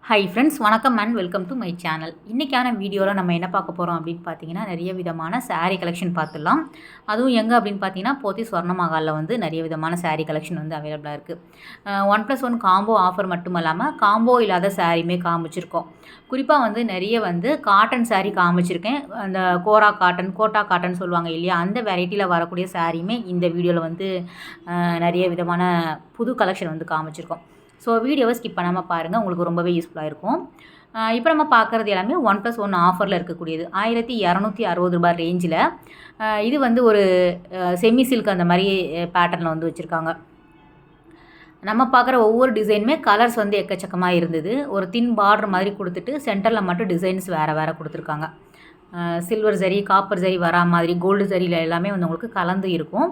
Hi friends, வணக்கம் and welcome to my channel. இன்றைக்கான வீடியோவில் நம்ம என்ன பார்க்க போகிறோம் அப்படின்னு பார்த்தீங்கன்னா, நிறைய விதமான saree கலெக்ஷன் பார்த்துடலாம். அதுவும் எங்கே அப்படின்னு பார்த்தீங்கன்னா, போத்தீஸ் ஸ்வர்ணமஹாலில் வந்து நிறைய விதமான saree கலெக்ஷன் வந்து அவைலபிளாக இருக்குது. 1+1 காம்போ ஆஃபர் மட்டும் இல்லாமல் காம்போ இல்லாத சாரியுமே காமிச்சிருக்கோம். குறிப்பாக வந்து நிறைய வந்து காட்டன் saree காமிச்சிருக்கேன். அந்த கோட்டா காட்டன் சொல்லுவாங்க இல்லையா, அந்த வெரைட்டியில் வரக்கூடிய சாரியுமே இந்த வீடியோவில் வந்து நிறைய விதமான புது கலெக்ஷன் வந்து காமிச்சிருக்கோம். ஸோ வீடியோவை ஸ்கிப் பண்ணாமல் பாருங்கள், உங்களுக்கு ரொம்பவே யூஸ்ஃபுல்லாக இருக்கும். இப்போ நம்ம பார்க்குறது எல்லாமே 1+1 ஆஃபரில் இருக்கக்கூடியது. ரூ. 1260 ரேஞ்சில். இது வந்து ஒரு செமி சில்க் அந்த மாதிரி பேட்டர்னில் வந்து வச்சுருக்காங்க. நம்ம பார்க்குற ஒவ்வொரு டிசைனுமே கலர்ஸ் வந்து எக்கச்சக்கமாக இருந்தது. ஒரு தின் பார்டர் மாதிரி கொடுத்துட்டு சென்டரில் மட்டும் டிசைன்ஸ் வேறு வேறு கொடுத்துருக்காங்க. சில்வர் ஜரி, காப்பர் ஜரி வரா மாதிரி, கோல்டு ஜரியில் எல்லாமே வந்து உங்களுக்கு கலந்து இருக்கும்.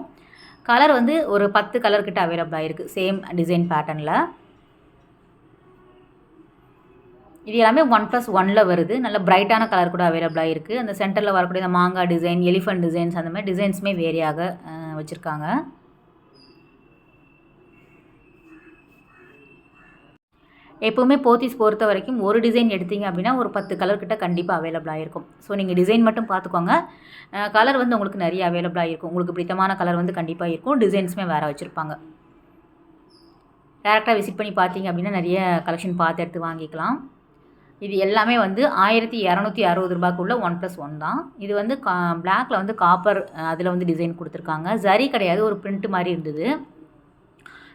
கலர் வந்து ஒரு 10 கலர்கிட்ட அவைலபிளாக இருக்குது சேம் டிசைன் பேட்டர்னில். இது எல்லாமே 1+1ல் வருது. நல்ல பிரைட்டான கலர் கூட அவைலபிளாக இருக்குது. அந்த சென்டரில் வரக்கூடிய இந்த மாங்காய் டிசைன், எலிஃபண்ட் டிசைன்ஸ், அந்த மாதிரி டிசைன்ஸுமே வேரியாக வச்சுருக்காங்க. எப்போவுமே போத்தீஸ் பொறுத்த வரைக்கும் ஒரு டிசைன் எடுத்தீங்க அப்படின்னா ஒரு 10 கலர்கிட்ட கண்டிப்பாக அவைலபிளாக இருக்கும். ஸோ நீங்கள் டிசைன் மட்டும் பார்த்துக்கோங்க. கலர் வந்து உங்களுக்கு நிறைய அவைலபிளாக இருக்கும். உங்களுக்கு பிடித்தமான கலர் வந்து கண்டிப்பாக இருக்கும். டிசைன்ஸுமே வேறு வச்சுருப்பாங்க. டேரெக்டாக விசிட் பண்ணி பார்த்தீங்க அப்படின்னா நிறைய கலெக்ஷன் பார்த்து எடுத்து வாங்கிக்கலாம். இது எல்லாமே வந்து ரூ. 1260 1+1 தான். இது வந்து பிளாக்ல வந்து காப்பர், அதில் வந்து டிசைன் கொடுத்துருக்காங்க. ஜரி கிடையாது, ஒரு பிரிண்ட் மாதிரி இருந்தது.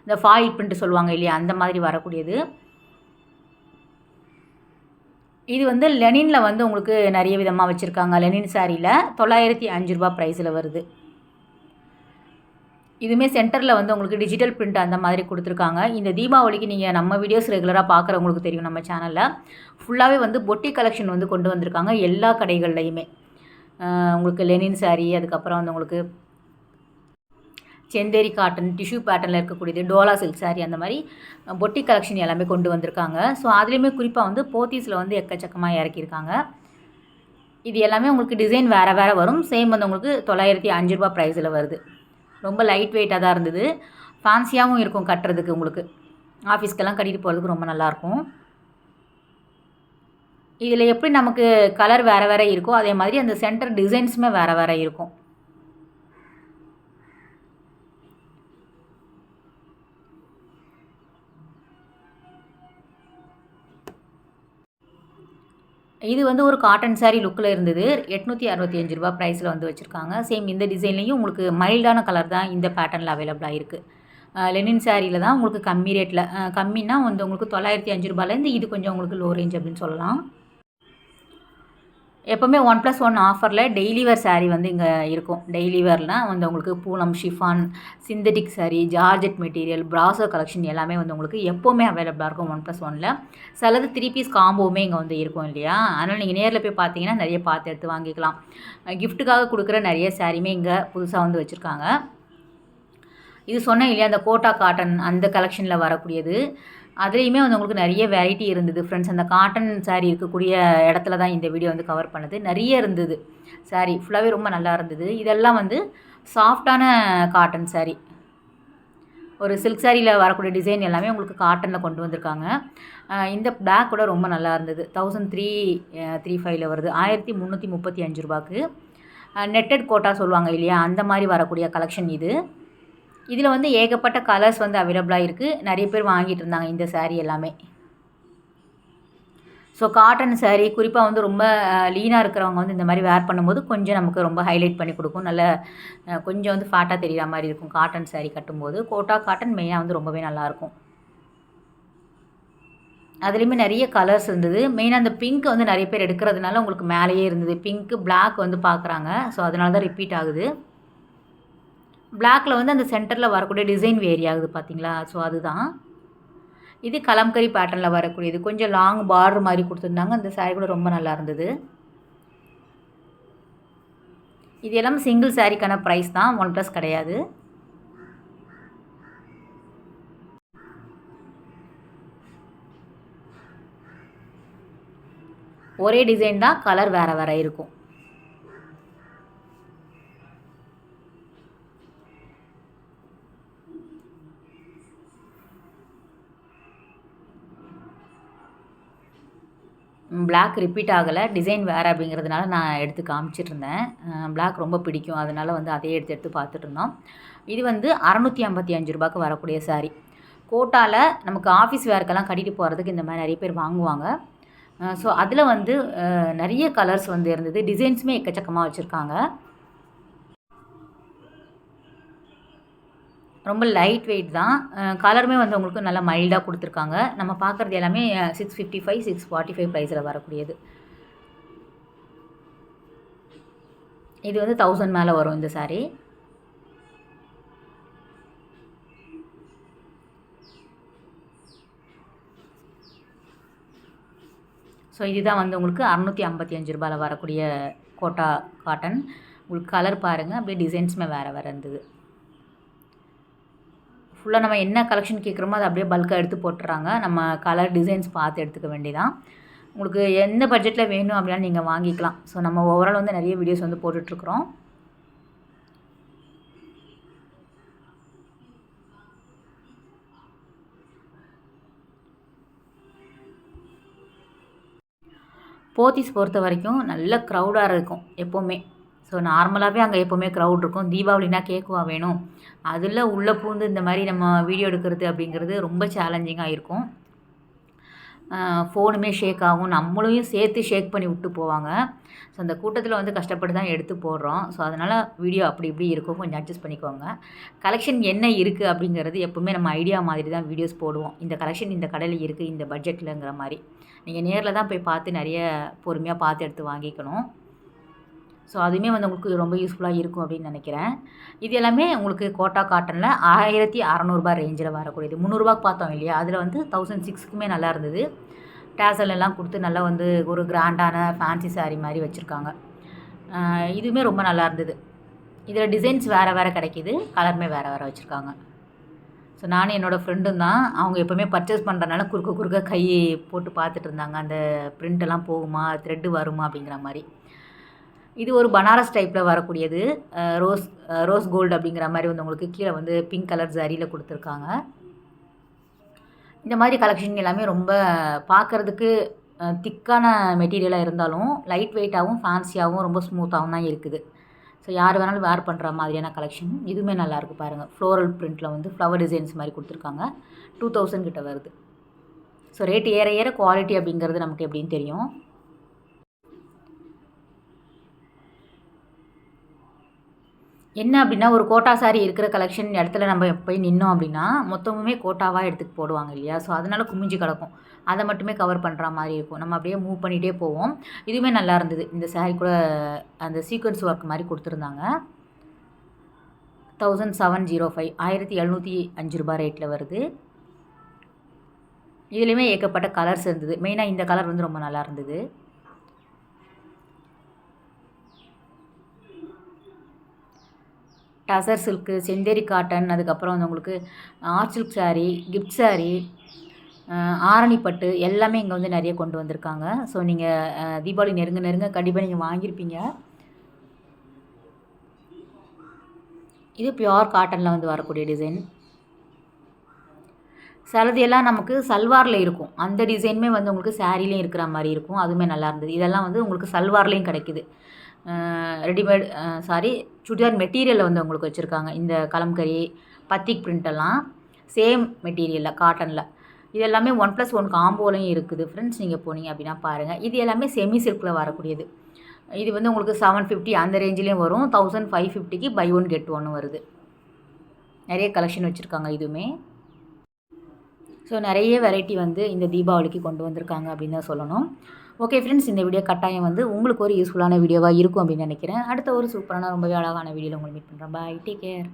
இந்த ஃபாயில் பிரிண்ட் சொல்லுவாங்க இல்லையா, அந்த மாதிரி வரக்கூடியது. இது வந்து லெனினில் வந்து உங்களுக்கு நிறைய விதமாக வச்சுருக்காங்க. லெனின் சாரியில் ரூ. 905 ப்ரைஸில் வருது. இதுவுமே சென்டரில் வந்து உங்களுக்கு டிஜிட்டல் பிரிண்ட் அந்த மாதிரி கொடுத்துருக்காங்க. இந்த தீபாவளிக்கு நீங்கள் நம்ம வீடியோஸ் ரெகுலராக பார்க்குறவங்களுக்கு தெரியும், நம்ம சேனலில் ஃபுல்லாகவே வந்து பொட்டி கலெக்ஷன் வந்து கொண்டு வந்திருக்காங்க எல்லா கடைகள்லையுமே. உங்களுக்கு லெனின் சாரீ, அதுக்கப்புறம் வந்து உங்களுக்கு செந்தேரி காட்டன், டிஷ்யூ பேட்டர்னில் இருக்கக்கூடியது, டோலா சில்க் சாரீ, அந்த மாதிரி பொட்டி கலெக்ஷன் எல்லாமே கொண்டு வந்திருக்காங்க. ஸோ அதுலேயுமே குறிப்பாக வந்து போத்தீஸில் வந்து எக்கச்சக்கமாக இறக்கியிருக்காங்க. இது எல்லாமே உங்களுக்கு டிசைன் வேறு வேறு வரும். சேம் வந்து உங்களுக்கு ரூ. 905 ப்ரைஸில் வருது. ரொம்ப லைட் வெயிட்டாக தான் இருந்தது. ஃபேன்சியாகவும் இருக்கும் கட்டுறதுக்கு. உங்களுக்கு ஆஃபீஸ்க்கெல்லாம் கட்டிட்டு போகிறதுக்கு ரொம்ப நல்லாயிருக்கும். இதில் எப்படி நமக்கு கலர் வேறு வேறு இருக்கோ அதே மாதிரி அந்த சென்டர் டிசைன்ஸுமே வேறு வேறு இருக்கும். இது வந்து ஒரு காட்டன் சாரீ லுக்கில் இருந்தது. ரூ. 865 ப்ரைஸில் வந்து வச்சுருக்காங்க. சேம் இந்த டிசைன்லேயும் உங்களுக்கு மைல்டான கலர் தான் இந்த பேட்டர்னில் அவைலபிளாக இருக்குது. லெனின் சாரியில் தான் உங்களுக்கு கம்மி ரேட்டில், கம்மின்னா வந்து உங்களுக்கு ரூ. 905 இது கொஞ்சம் உங்களுக்கு லோ ரேஞ்ச் அப்படின்னு சொல்லலாம். எப்போவுமே 1+1 ஆஃபரில் டெய்லி வேர் சாரீ வந்து இங்கே இருக்கும். டெய்லி வேர்னால் வந்து உங்களுக்கு Poonam, chiffon, synthetic sari, georgette material, brasso collection எல்லாமே வந்து உங்களுக்கு எப்போவுமே அவைலபிளாக இருக்கும் 1+1ல். சிலது 3 பீஸ் காம்போவுமே இங்கே வந்து இருக்கும் இல்லையா, அதனால் நீங்கள் நேரில் போய் பார்த்தீங்கன்னா நிறைய பார்த்து எடுத்து வாங்கிக்கலாம். கிஃப்ட்டுக்காக கொடுக்குற நிறைய சாரீமே இங்கே புதுசாக வந்து வச்சுருக்காங்க. இது சொன்னேன் இல்லையா, அந்த கோட்டா காட்டன் அந்த கலெக்ஷனில் வரக்கூடியது. அதுலேயுமே வந்து உங்களுக்கு நிறைய வெரைட்டி இருந்தது ஃப்ரெண்ட்ஸ். அந்த காட்டன் சாரீ இருக்கக்கூடிய இடத்துல தான் இந்த வீடியோ வந்து கவர் பண்ணுது. நிறைய இருந்தது சாரீ, ஃபுல்லாகவே ரொம்ப நல்லா இருந்தது. இதெல்லாம் வந்து சாஃப்டான காட்டன் சாரீ. ஒரு சில்க் சாரியில் வரக்கூடிய டிசைன் எல்லாமே உங்களுக்கு காட்டனில் கொண்டு வந்திருக்காங்க. இந்த பேக் கூட ரொம்ப நல்லா இருந்தது. 1335 வருது. ரூ. 1335. நெட்டட் கோட்டா சொல்லுவாங்க இல்லையா, அந்த மாதிரி வரக்கூடிய கலெக்ஷன் இது. இதில் வந்து ஏகப்பட்ட கலர்ஸ் வந்து அவைலபிளாக இருக்குது. நிறைய பேர் வாங்கிட்டு இருந்தாங்க இந்த சாரீ எல்லாமே. ஸோ காட்டன் சாரீ குறிப்பாக வந்து ரொம்ப லீனாக இருக்கிறவங்க வந்து இந்த மாதிரி வேர் பண்ணும்போது கொஞ்சம் நமக்கு ரொம்ப ஹைலைட் பண்ணி கொடுக்கும். நல்ல கொஞ்சம் வந்து ஃபேட்டாக தெரிகிற மாதிரி இருக்கும் காட்டன் சாரீ கட்டும்போது. கோட்டா காட்டன் மெயினாக வந்து ரொம்பவே நல்லாயிருக்கும். அதுலேயுமே நிறைய கலர்ஸ் இருந்தது. மெயினாக அந்த பிங்க் வந்து நிறைய பேர் எடுக்கிறதுனால உங்களுக்கு மேலேயே இருந்தது. பிங்க்கு, பிளாக் வந்து பார்க்குறாங்க. ஸோ அதனால தான் ரிப்பீட் ஆகுது. பிளாக்கில் வந்து அந்த சென்டரில் வரக்கூடிய டிசைன் வேரி ஆகுது பார்த்தீங்களா, ஸோ அதுதான். இது கலம்கரி பேட்டர்னில் வரக்கூடியது. கொஞ்சம் லாங் பார்டர் மாதிரி கொடுத்துருந்தாங்க. அந்த சாரீ கூட ரொம்ப நல்லா இருந்தது. இது எல்லாம் சிங்கிள் சாரீக்கான ப்ரைஸ் தான், 1+ கிடையாது. ஒரே டிசைன் தான், கலர் வேறு வேறு இருக்கும். பிளாக் ரிப்பீட் ஆகலை, டிசைன் வேறு அப்படிங்கிறதுனால நான் எடுத்து காமிச்சிட்ருந்தேன். பிளாக் ரொம்ப பிடிக்கும், அதனால் வந்து அதே எடுத்து எடுத்து பார்த்துட்ருந்தோம். இது வந்து ரூ. 655 வரக்கூடிய சாரீ. கோட்டாவில் நமக்கு ஆஃபீஸ் வேர்க்கெல்லாம் கட்டிட்டு போகிறதுக்கு இந்த மாதிரி நிறைய பேர் வாங்குவாங்க. ஸோ அதில் வந்து நிறைய கலர்ஸ் வந்து இருந்தது, டிசைன்ஸுமே எக்கச்சக்கமாக வச்சுருக்காங்க. ரொம்ப லைட் வெயிட் தான். கலருமே வந்து உங்களுக்கு நல்லா மைல்டாக கொடுத்துருக்காங்க. நம்ம பார்க்குறது எல்லாமே 655, 645 ப்ரைஸில் வரக்கூடியது. இது வந்து 1000 மேலே வரும் இந்த சாரீ. ஸோ இதுதான் வந்து உங்களுக்கு ரூ. 655 வரக்கூடிய கோட்டா காட்டன். உங்களுக்கு கலர் பாருங்கள், அப்படியே டிசைன்ஸுமே வேறு வேறு இருந்தது. ஃபுல்லாக நம்ம என்ன கலெக்ஷன் கேட்குறோமோ அதை அப்படியே பல்காக எடுத்து போட்டுறாங்க. நம்ம கலர் டிசைன்ஸ் பார்த்து எடுத்துக்க வேண்டியதான். உங்களுக்கு எந்த பட்ஜெட்டில் வேணும் அப்படின்னா நீங்கள் வாங்கிக்கலாம். ஸோ நம்ம ஓவரால் வந்து நிறைய வீடியோஸ் வந்து போட்டுட்ருக்குறோம். போத்தீஸ் பொறுத்த வரைக்கும் நல்ல க்ரௌடாக இருக்கும் எப்போவுமே. ஸோ நார்மலாகவே அங்கே எப்போவுமே க்ரௌட் இருக்கும். தீபாவளினா கேக்குவா வேணும், அதில் உள்ளே பூந்து இந்த மாதிரி நம்ம வீடியோ எடுக்கிறது அப்படிங்கிறது ரொம்ப சேலஞ்சிங்காக இருக்கும். ஃபோனுமே ஷேக் ஆகும், நம்மளையும் சேர்த்து ஷேக் பண்ணி விட்டு போவாங்க. ஸோ அந்த கூட்டத்தில் வந்து கஷ்டப்பட்டு தான் எடுத்து போடுறோம். ஸோ அதனால் வீடியோ அப்படி இப்படி இருக்கும், கொஞ்சம் அட்ஜஸ்ட் பண்ணிக்கோங்க. கலெக்ஷன் என்ன இருக்குது அப்படிங்கிறது எப்போவுமே நம்ம ஐடியா மாதிரி தான் வீடியோஸ் போடுவோம். இந்த கலெக்ஷன் இந்த கடையில் இருக்குது, இந்த பட்ஜெட்டில்ங்கிற மாதிரி. நீங்கள் நேரில் தான் போய் பார்த்து நிறைய பொறுமையாக பார்த்து எடுத்து வாங்கிக்கணும். ஸோ அதுவுமே வந்து உங்களுக்கு ரொம்ப யூஸ்ஃபுல்லாக இருக்கும் அப்படின்னு நினைக்கிறேன். இது எல்லாமே உங்களுக்கு கோட்டா காட்டனில் ரூ. 1600 ரேஞ்சில் வரக்கூடியது. ரூ. 300 பார்த்தோம் இல்லையா, அதில் வந்து 1006க்குமே நல்லா இருந்தது. டேசல் எல்லாம் கொடுத்து நல்லா வந்து ஒரு கிராண்டான ஃபேன்சி சாரீ மாதிரி வச்சுருக்காங்க. இதுவுமே ரொம்ப நல்லா இருந்தது. இதில் டிசைன்ஸ் வேறு வேறு கிடைக்கிது, கலருமே வேறு வேறு வச்சுருக்காங்க. ஸோ நானும் என்னோடய ஃப்ரெண்டும் தான், அவங்க எப்போவுமே பர்ச்சேஸ் பண்ணுறதுனால குறுக்க கை போட்டு பார்த்துட்டு இருந்தாங்க, அந்த பிரிண்டெல்லாம் போகுமா, த்ரெட்டு வருமா அப்படிங்கிற மாதிரி. இது ஒரு பனாரஸ் டைப்பில் வரக்கூடியது. ரோஸ் கோல்டு அப்படிங்கிற மாதிரி வந்து உங்களுக்கு கீழே வந்து பிங்க் கலர் ஜரியில் கொடுத்துருக்காங்க. இந்த மாதிரி கலெக்ஷன் எல்லாமே ரொம்ப பார்க்குறதுக்கு திக்கான மெட்டீரியலாக இருந்தாலும் லைட் வெயிட்டாகவும் ஃபேன்சியாகவும் ரொம்ப ஸ்மூத்தாகவும் தான் இருக்குது. ஸோ யார் வேணாலும் வேர் பண்ணுற மாதிரியான கலெக்ஷன். இதுவுமே நல்லாயிருக்கு பாருங்கள். ஃப்ளோரல் பிரிண்ட்டில் வந்து ஃப்ளவர் டிசைன்ஸ் மாதிரி கொடுத்துருக்காங்க. 2000 கிட்ட வருது. ஸோ ரேட் ஏற ஏற குவாலிட்டி அப்படிங்கிறது நமக்கு எப்படின்னு தெரியும். என்ன அப்படின்னா, ஒரு கோட்டா சாரீ இருக்கிற கலெக்ஷன் இடத்துல நம்ம போய் நின்னோம் அப்படின்னா மொத்தமுமே கோட்டாவாக எடுத்துக்கு போடுவாங்க இல்லையா, ஸோ அதனால் குமிஞ்சு கிடக்கும். அதை மட்டுமே கவர் பண்ணுற மாதிரி இருக்கும். நம்ம அப்படியே மூவ் பண்ணிகிட்டே போவோம். இதுவுமே நல்லா இருந்தது. இந்த சாரீ கூட அந்த சீக்வன்ஸ் ஒர்க் மாதிரி கொடுத்துருந்தாங்க. 1705 ரூ. 1705 ரேட்டில் வருது. இதுலேயுமே ஏகப்பட்ட கலர்ஸ் இருந்தது. மெயினாக இந்த கலர் வந்து ரொம்ப நல்லா இருந்தது. டசர் சில்க்கு, செந்தேரி காட்டன், அதுக்கப்புறம் வந்து உங்களுக்கு art silk sari, gift sari, Arani பட்டு எல்லாமே இங்கே வந்து நிறைய கொண்டு வந்திருக்காங்க. ஸோ நீங்கள் தீபாவளி நெருங்க கண்டிப்பாக நீங்கள் வாங்கியிருப்பீங்க. இது பியோர் காட்டனில் வந்து வரக்கூடிய டிசைன். சிலதையெல்லாம் நமக்கு சல்வாரில் இருக்கும், அந்த டிசைனுமே வந்து உங்களுக்கு சாரீலேயும் இருக்கிற மாதிரி இருக்கும். அதுவுமே நல்லா இருந்தது. இதெல்லாம் வந்து உங்களுக்கு சல்வார்லேயும் கிடைக்குது. ரெடிமேட் சுடிதார் மெட்டீரியலில் வந்து உங்களுக்கு வச்சுருக்காங்க. இந்த கலம்கரி, பத்திக் பிரிண்டெல்லாம் சேம் மெட்டீரியலில் காட்டனில். இது எல்லாமே 1+1 காம்போலையும் இருக்குது ஃப்ரெண்ட்ஸ். நீங்கள் போனீங்க அப்படின்னா பாருங்கள். இது எல்லாமே செமி சில்கில் வரக்கூடியது. இது வந்து உங்களுக்கு 750 அந்த ரேஞ்சிலையும் வரும். 1550க்கு பை ஒன் கெட் ஒன்று வருது. நிறைய கலெக்ஷன் வச்சுருக்காங்க இதுவுமே. ஸோ நிறைய வெரைட்டி வந்து இந்த தீபாவளிக்கு கொண்டு வந்திருக்காங்க அப்படின்னு தான் சொல்லணும். ஓகே ஃப்ரெண்ட்ஸ், இந்த வீடியோ கட்டாயம் வந்து உங்களுக்கு ஒரு யூஸ்ஃபுல்லான வீடியோவாக இருக்கும் அப்படின்னு நினைக்கிறேன். அடுத்த ஒரு சூப்பரான ரொம்பவே அழகான வீடியோவில் உங்களை மீட் பண்ணுறேன். பாய், டேக் கேர்.